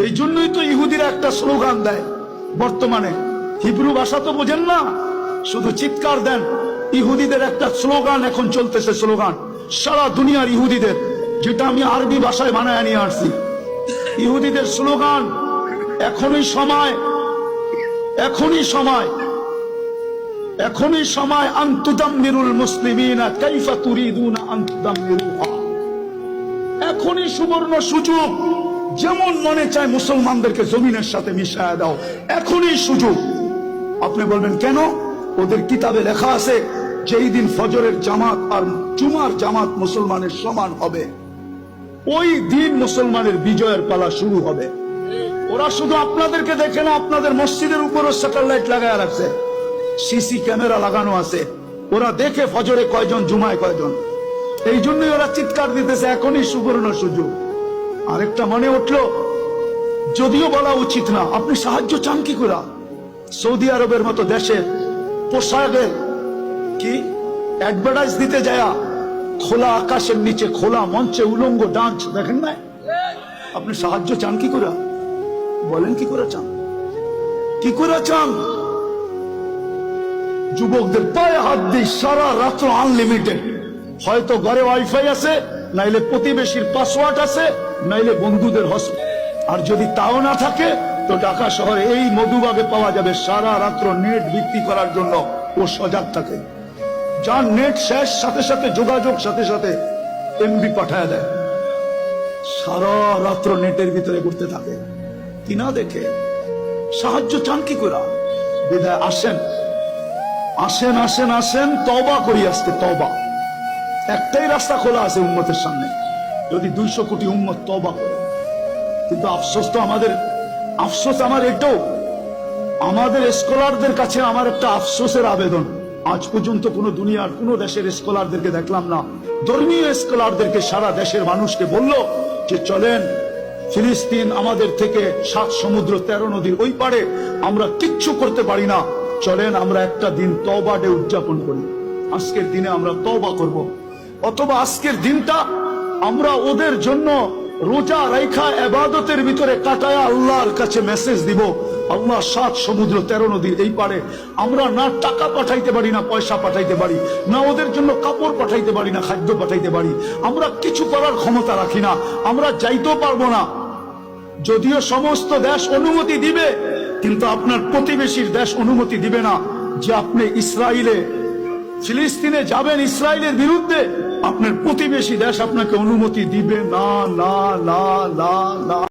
এই জন্যই তো ইহুদিরা একটা স্লোগান দেয় বর্তমানে, হিব্রু ভাষা তো বোঝেন না, শুধু চিৎকার দেন। ইহুদিদের একটা স্লোগান এখন চলতেছে, স্লোগান সারা দুনিয়ার ইহুদিদের, যেটা আমি আরবি ভাষায় বানায় নিয়ে আসছি। ইহুদিদের স্লোগান, এখনই সময়, এখনই সময়, এখনই সময় আনতুদাম্মিরুল মুসলিমিনা কাইফা তুরিদুনা আনতুদাম্মিরুহা। এখনই সুবর্ণ সুযোগ, যেমন মনে চায় মুসলমানদেরকে জমিনের সাথে মিশায়া দাও, এখনই সুযোগ। আপনি বলবেন কেন? ওদের কিতাবে লেখা আছে যেই দিন ফজরের জামাত আর জুমার জামাত মুসলমানের সমান হবে, ওই দিন মুসলমানের বিজয়ের পালা শুরু হবে। ওরা শুধু আপনাদেরকে দেখে না, আপনাদের মসজিদের উপরও স্যাটেলাইট লাগায় রাখছে, সিসি ক্যামেরা লাগানো আছে। ওরা দেখে ফজরে কয়জন, জুমায় কয়জন। এই জন্যই ওরা চিৎকার দিতেছে এখনই সুবর্ণ সুযোগ। আরেকটা মনে উঠলো, যদিও বলা উচিত না, আপনি সাহায্য চান কি করে? সৌদি আরবের মতো দেশে পোশাকের কি অ্যাডভার্টাইজ দিতে যায়, খোলা আকাশের নিচে খোলা মঞ্চে উলঙ্গ ডান্স দেখেন না? আপনি সাহায্য চান কি করে? বলেন কি করে চান? কি করে চান? যুবকদের পায়ে হাত দিই, সারা রাত্র আনলিমিটেড। হয়তো ঘরে ওয়াইফাই আছে, নাইলে প্রতিবেশীর পাসওয়ার্ড আছে, নাইলে বন্ধুদের হস্ত। আর যদি তাও না থাকে তো ঢাকা শহরে এই মধুবাগে পাওয়া যাবে সারা রাত্র নেট বিক্রি করার জন্য। ও সজাগ থাকে, যার নেট শেষ সাথে সাথে যোগাযোগ সাথে সাথে এমবি পাঠায় দেয়, সারা রাত্র নেটের ভিতরে ঘুরতে থাকে। কিনা দেখে সাহায্য চান কি করে? বিদায় আসেন, আসেন, আসেন, আসেন, তওবা করি আজকে, তওবা। একটাই রাস্তা খোলা আছে উম্মতের সামনে, যদি 200 কোটি উম্মত তওবা করে। কিন্তু আফসোস তো আমাদের, আফসোস আমার এটাও, আমাদের স্কলারদের কাছে আমার একটা আফসোসের আবেদন, আজ পর্যন্ত কোন দুনিয়ার কোন দেশের স্কলারদেরকে দেখলাম না, ধর্মীয় স্কলারদেরকে সারা দেশের মানুষকে বলল যে চলেন ফিলিস্তিন আমাদের থেকে 7 সমুদ্র 13 নদীর ওই পারে, আমরা কিচ্ছু করতে পারি না, চলেন আমরা একটা দিন তওবা ডে উদযাপন করি। আজকের দিনে আমরা তওবা করব, অথবা আজকের দিনটা আমরা ওদের জন্য রোজা রাইখা ইবাদতের ভিতরে কাটায়া আল্লাহর কাছে মেসেজ দিব, আল্লাহ 7 সমুদ্র 13 নদীর এই পারে আমরা না টাকা পাঠাইতে পারি, না পয়সা পাঠাইতে পারি, না ওদের জন্য কাপড় পাঠাইতে পারি, না খাদ্য পাঠাইতে পারি, আমরা কিছু করার ক্ষমতা রাখি না, আমরা যাইতেও পারবো না। যদিও সমস্ত দেশ অনুমতি দিবে, কিন্তু আপনার প্রতিবেশীর দেশ অনুমতি দিবে না যে আপনি ইসরায়েলে, ফিলিস্তিনে যাবেন ইসরায়েলের বিরুদ্ধে। আপনার প্রতিবেশী দেশ আপনাকে অনুমতি দিবে না, না, না, না, না।